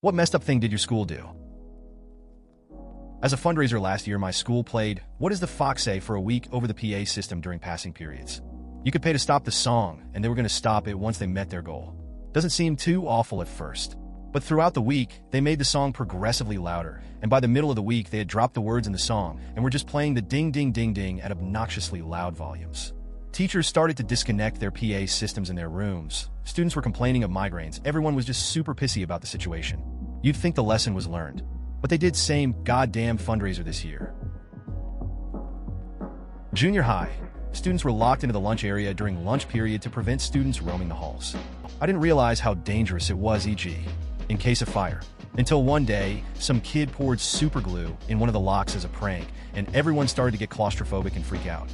What messed up thing did your school do? As a fundraiser last year, my school played What Does the Fox Say for a week over the PA system during passing periods. You could pay to stop the song, and they were going to stop it once they met their goal. Doesn't seem too awful at first. But throughout the week, they made the song progressively louder, and by the middle of the week, they had dropped the words in the song and were just playing the ding ding ding ding at obnoxiously loud volumes. Teachers started to disconnect their PA systems in their rooms. Students were complaining of migraines. Everyone was just super pissy about the situation. You'd think the lesson was learned. But they did same goddamn fundraiser this year. Junior high. Students were locked into the lunch area during lunch period to prevent students roaming the halls. I didn't realize how dangerous it was, e.g., in case of fire. Until one day, some kid poured super glue in one of the locks as a prank, and everyone started to get claustrophobic and freak out.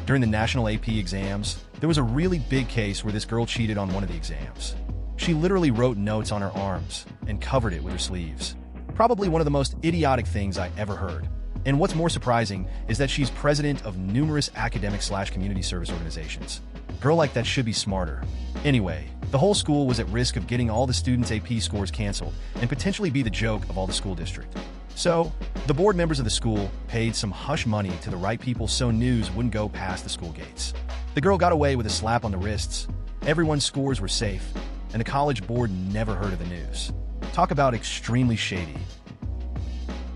During the national AP exams, there was a really big case where this girl cheated on one of the exams. She literally wrote notes on her arms and covered it with her sleeves. Probably one of the most idiotic things I ever heard. And what's more surprising is that she's president of numerous academic/community service organizations. Girl like that should be smarter. Anyway, the whole school was at risk of getting all the students' AP scores canceled and potentially be the joke of all the school district. So, the board members of the school paid some hush money to the right people so news wouldn't go past the school gates. The girl got away with a slap on the wrists, everyone's scores were safe, and the college board never heard of the news. Talk about extremely shady.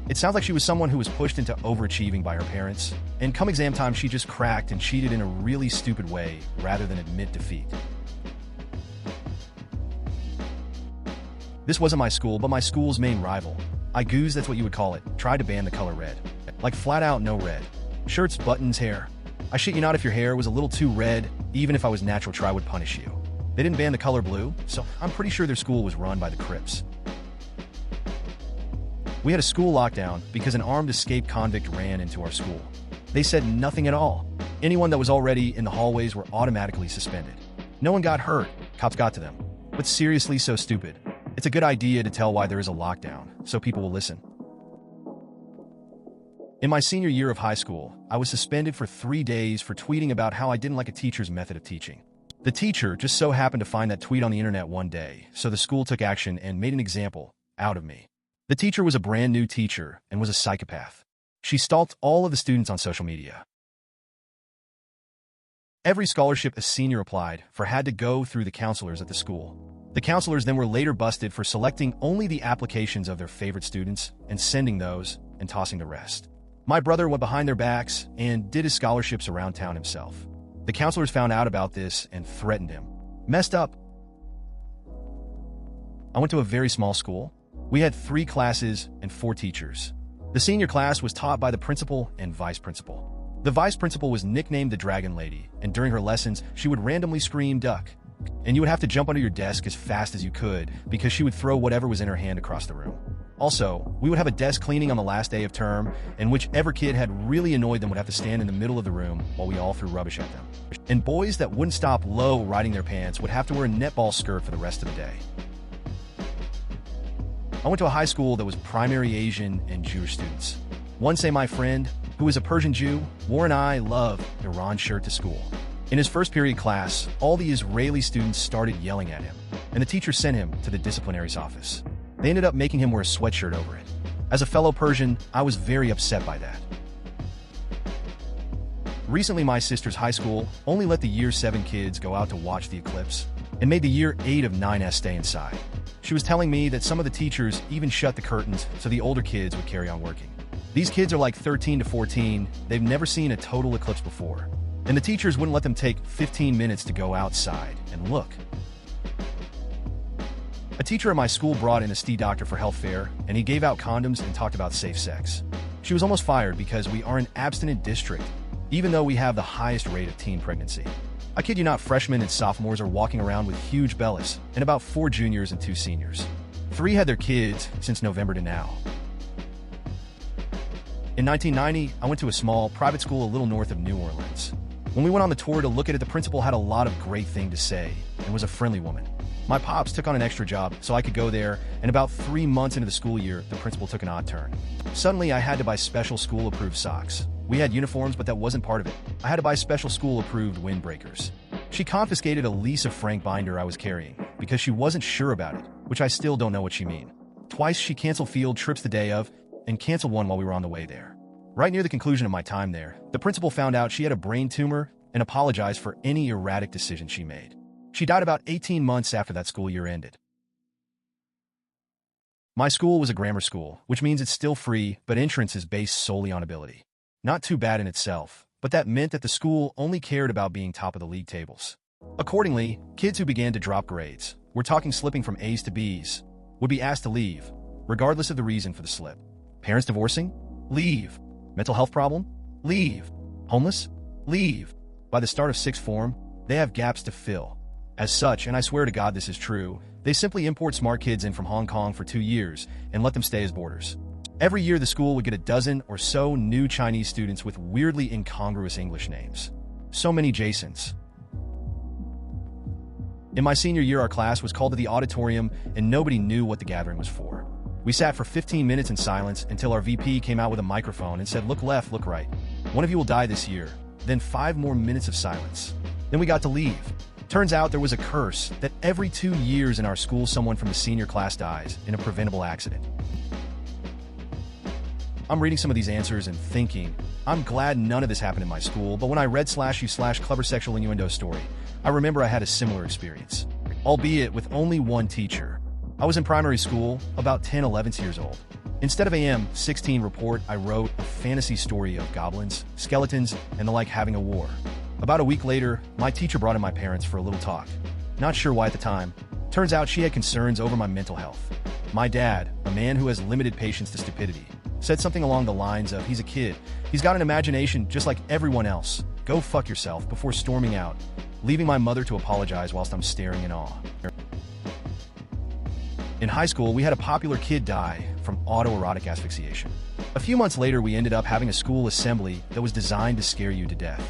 It sounds like she was someone who was pushed into overachieving by her parents, and come exam time she just cracked and cheated in a really stupid way rather than admit defeat. This wasn't my school, but my school's main rival. IGOOs, that's what you would call it, tried to ban the color red. Like flat out no red. Shirts, buttons, hair. I shit you not, if your hair was a little too red, even if I was natural, try would punish you. They didn't ban the color blue, so I'm pretty sure their school was run by the Crips. We had a school lockdown because an armed escaped convict ran into our school. They said nothing at all. Anyone that was already in the hallways were automatically suspended. No one got hurt. Cops got to them. But seriously, so stupid. It's a good idea to tell why there is a lockdown, so people will listen. In my senior year of high school, I was suspended for 3 days for tweeting about how I didn't like a teacher's method of teaching. The teacher just so happened to find that tweet on the internet one day, so the school took action and made an example out of me. The teacher was a brand new teacher and was a psychopath. She stalked all of the students on social media. Every scholarship a senior applied for had to go through the counselors at the school. The counselors then were later busted for selecting only the applications of their favorite students and sending those and tossing the rest. My brother went behind their backs and did his scholarships around town himself. The counselors found out about this and threatened him. Messed up. I went to a very small school. We had 3 classes and 4 teachers. The senior class was taught by the principal and vice principal. The vice principal was nicknamed the Dragon Lady, and during her lessons, she would randomly scream "duck," and you would have to jump under your desk as fast as you could because she would throw whatever was in her hand across the room. Also, we would have a desk cleaning on the last day of term, and whichever kid had really annoyed them would have to stand in the middle of the room while we all threw rubbish at them. And boys that wouldn't stop low riding their pants would have to wear a netball skirt for the rest of the day. I went to a high school that was primary Asian and Jewish students. One say my friend, who is a Persian Jew, wore an I love Iran shirt to school. In his first period class, all the Israeli students started yelling at him, and the teacher sent him to the disciplinary's office. They ended up making him wear a sweatshirt over it. As a fellow Persian, I was very upset by that. Recently, my sister's high school only let the year 7 kids go out to watch the eclipse and made the year 8 of 9S stay inside. She was telling me that some of the teachers even shut the curtains so the older kids would carry on working. These kids are like 13 to 14, they've never seen a total eclipse before, and the teachers wouldn't let them take 15 minutes to go outside and look. A teacher at my school brought in a STD doctor for health fair, and he gave out condoms and talked about safe sex. She was almost fired because we are an abstinent district, even though we have the highest rate of teen pregnancy. I kid you not, freshmen and sophomores are walking around with huge bellies, and about 4 juniors and 2 seniors. 3 had their kids since November to now. In 1990, I went to a small private school a little north of New Orleans. When we went on the tour to look at it, the principal had a lot of great things to say and was a friendly woman. My pops took on an extra job so I could go there, and about 3 months into the school year, the principal took an odd turn. Suddenly, I had to buy special school-approved socks. We had uniforms, but that wasn't part of it. I had to buy special school-approved windbreakers. She confiscated a Lisa Frank binder I was carrying because she wasn't sure about it, which I still don't know what she mean. Twice she canceled field trips the day of, and canceled one while we were on the way there. Right near the conclusion of my time there, the principal found out she had a brain tumor and apologized for any erratic decision she made. She died about 18 months after that school year ended. My school was a grammar school, which means it's still free, but entrance is based solely on ability. Not too bad in itself, but that meant that the school only cared about being top of the league tables. Accordingly, kids who began to drop grades, we're talking slipping from A's to B's, would be asked to leave, regardless of the reason for the slip. Parents divorcing? Leave. Mental health problem? Leave. Homeless? Leave. By the start of sixth form, they have gaps to fill. As such, and I swear to God this is true, they simply import smart kids in from Hong Kong for 2 years and let them stay as boarders. Every year the school would get a dozen or so new Chinese students with weirdly incongruous English names. So many Jasons. In my senior year, our class was called to the auditorium and nobody knew what the gathering was for. We sat for 15 minutes in silence until our VP came out with a microphone and said, "Look left, look right. One of you will die this year." Then 5 more minutes of silence. Then we got to leave. Turns out there was a curse that every 2 years in our school someone from the senior class dies in a preventable accident. I'm reading some of these answers and thinking, I'm glad none of this happened in my school, but when I read /u/clever sexual innuendo story, I remember I had a similar experience, albeit with only one teacher. I was in primary school, about 10, 11 years old. Instead of AM 16 report, I wrote a fantasy story of goblins, skeletons, and the like having a war. About a week later, my teacher brought in my parents for a little talk. Not sure why at the time. Turns out she had concerns over my mental health. My dad, a man who has limited patience to stupidity, said something along the lines of, "He's a kid. He's got an imagination just like everyone else. Go fuck yourself," before storming out, leaving my mother to apologize whilst I'm staring in awe. In high school, we had a popular kid die from autoerotic asphyxiation. A few months later, we ended up having a school assembly that was designed to scare you to death.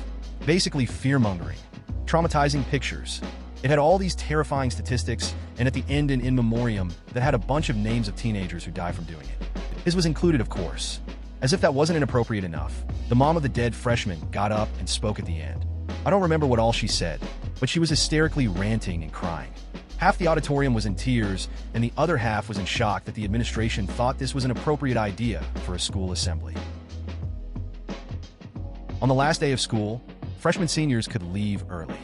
Basically fear-mongering, traumatizing pictures. It had all these terrifying statistics, and at the end an in memoriam that had a bunch of names of teenagers who died from doing it. His was included, of course. As if that wasn't inappropriate enough, the mom of the dead freshman got up and spoke at the end. I don't remember what all she said, but she was hysterically ranting and crying. Half the auditorium was in tears, and the other half was in shock that the administration thought this was an appropriate idea for a school assembly. On the last day of school, freshmen seniors could leave early.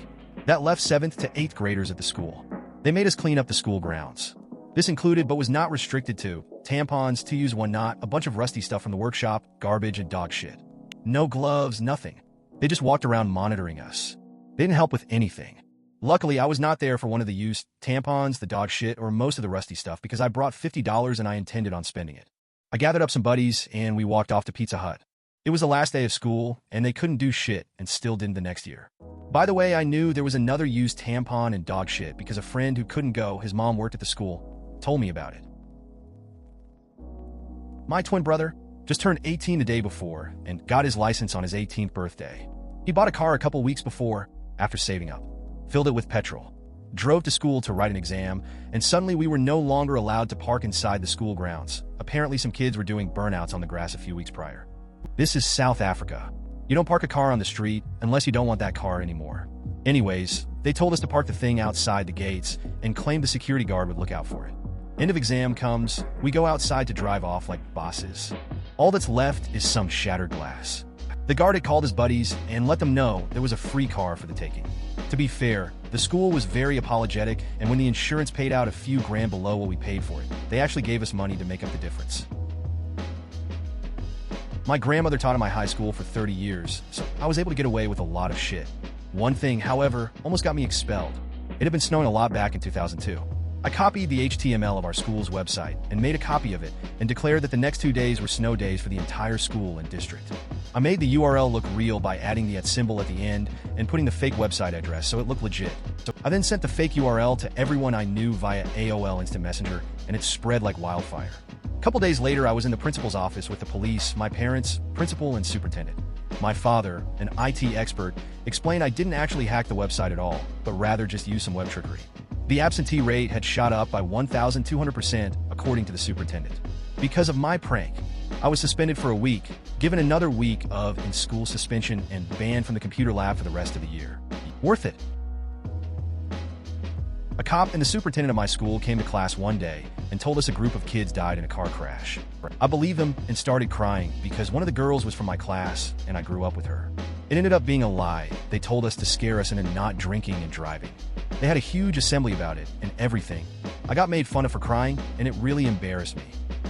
That left 7th to 8th graders at the school. They made us clean up the school grounds. This included, but was not restricted to, tampons, to use one knot, a bunch of rusty stuff from the workshop, garbage, and dog shit. No gloves, nothing. They just walked around monitoring us. They didn't help with anything. Luckily, I was not there for one of the used tampons, the dog shit, or most of the rusty stuff because I brought $50 and I intended on spending it. I gathered up some buddies and we walked off to Pizza Hut. It was the last day of school and they couldn't do shit and still didn't the next year. By the way, I knew there was another used tampon and dog shit because a friend who couldn't go, his mom worked at the school, told me about it. My twin brother just turned 18 the day before and got his license on his 18th birthday. He bought a car a couple weeks before after saving up. Filled it with petrol, drove to school to write an exam, and suddenly we were no longer allowed to park inside the school grounds. Apparently some kids were doing burnouts on the grass a few weeks prior. This is South Africa. You don't park a car on the street unless you don't want that car anymore. Anyways, they told us to park the thing outside the gates and claimed the security guard would look out for it. End of exam comes, we go outside to drive off like bosses. All that's left is some shattered glass. The guard had called his buddies and let them know there was a free car for the taking. To be fair, the school was very apologetic, and when the insurance paid out a few grand below what we paid for it, they actually gave us money to make up the difference. My grandmother taught at my high school for 30 years, so I was able to get away with a lot of shit. One thing, however, almost got me expelled. It had been snowing a lot back in 2002. I copied the HTML of our school's website and made a copy of it and declared that the next 2 days were snow days for the entire school and district. I made the URL look real by adding the @ symbol at the end and putting the fake website address so it looked legit. I then sent the fake URL to everyone I knew via AOL Instant Messenger, and it spread like wildfire. A couple days later, I was in the principal's office with the police, my parents, principal, and superintendent. My father, an IT expert, explained I didn't actually hack the website at all, but rather just use some web trickery. The absentee rate had shot up by 1,200%, according to the superintendent. Because of my prank, I was suspended for a week, given another week of in-school suspension, and banned from the computer lab for the rest of the year. Worth it. A cop and the superintendent of my school came to class one day and told us a group of kids died in a car crash. I believed them and started crying because one of the girls was from my class and I grew up with her. It ended up being a lie. They told us to scare us into not drinking and driving. They had a huge assembly about it and everything. I got made fun of for crying and it really embarrassed me.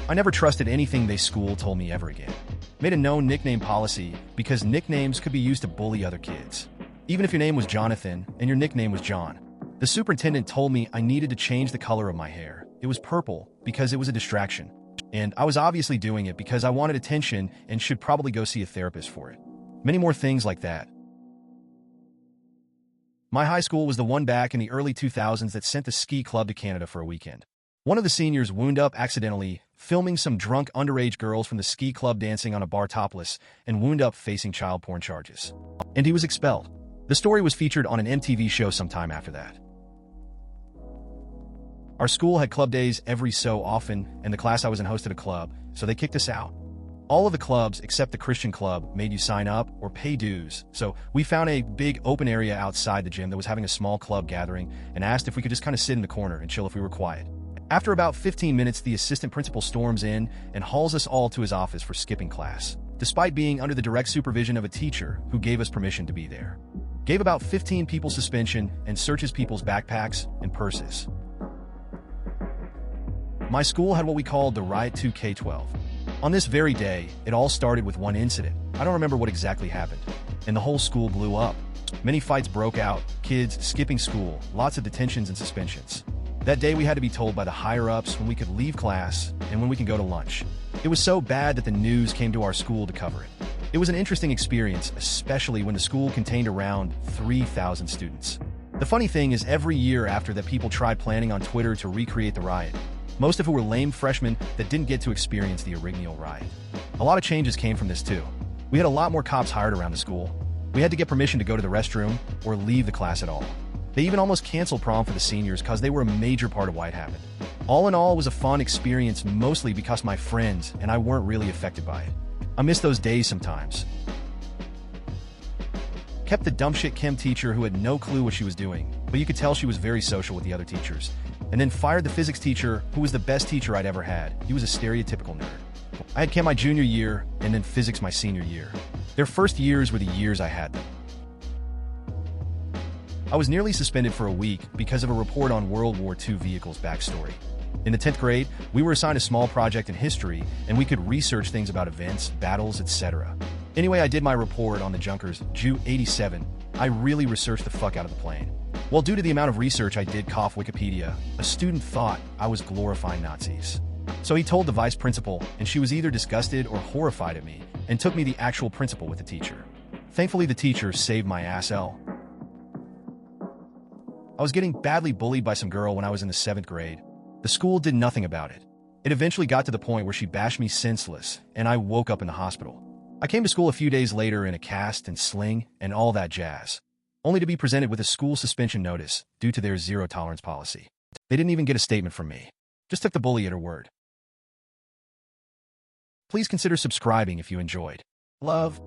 I never trusted anything they school told me ever again. Made a no nickname policy because nicknames could be used to bully other kids. Even if your name was Jonathan and your nickname was John. The superintendent told me I needed to change the color of my hair. It was purple because it was a distraction. And I was obviously doing it because I wanted attention and should probably go see a therapist for it. Many more things like that. My high school was the one back in the early 2000s that sent the ski club to Canada for a weekend. One of the seniors wound up accidentally filming some drunk underage girls from the ski club dancing on a bar topless and wound up facing child porn charges. And he was expelled. The story was featured on an MTV show sometime after that. Our school had club days every so often, and the class I was in hosted a club, so they kicked us out. All of the clubs, except the Christian club, made you sign up or pay dues, so we found a big open area outside the gym that was having a small club gathering and asked if we could just kind of sit in the corner and chill if we were quiet. After about 15 minutes, the assistant principal storms in and hauls us all to his office for skipping class, despite being under the direct supervision of a teacher who gave us permission to be there. Gave about 15 people suspension and searches people's backpacks and purses. My school had what we called the Riot 2K12. On this very day, it all started with one incident. I don't remember what exactly happened. And the whole school blew up. Many fights broke out, kids skipping school, lots of detentions and suspensions. That day we had to be told by the higher-ups when we could leave class and when we can go to lunch. It was so bad that the news came to our school to cover it. It was an interesting experience, especially when the school contained around 3,000 students. The funny thing is every year after that people tried planning on Twitter to recreate the riot. Most of who were lame freshmen that didn't get to experience the original riot. A lot of changes came from this too. We had a lot more cops hired around the school. We had to get permission to go to the restroom or leave the class at all. They even almost canceled prom for the seniors because they were a major part of why it happened. All in all, it was a fun experience mostly because my friends and I weren't really affected by it. I miss those days sometimes. Kept the dumb shit chem teacher who had no clue what she was doing, but you could tell she was very social with the other teachers. And then fired the physics teacher who was the best teacher I'd ever had. He was a stereotypical nerd. I had chem my junior year and then physics my senior year. Their first years were the years I had them. I was nearly suspended for a week because of a report on World War II vehicles backstory. In the 10th grade, we were assigned a small project in history and we could research things about events, battles, etc. Anyway, I did my report on the Junkers, Ju 87. I really researched the fuck out of the plane. Well, due to the amount of research I did cough Wikipedia, a student thought I was glorifying Nazis. So he told the vice principal, and she was either disgusted or horrified at me, and took me the actual principal with the teacher. Thankfully, the teacher saved my ass L. I was getting badly bullied by some girl when I was in the 7th grade. The school did nothing about it. It eventually got to the point where she bashed me senseless, and I woke up in the hospital. I came to school a few days later in a cast and sling and all that jazz, only to be presented with a school suspension notice due to their zero-tolerance policy. They didn't even get a statement from me. Just took the bully at her word. Please consider subscribing if you enjoyed. Love.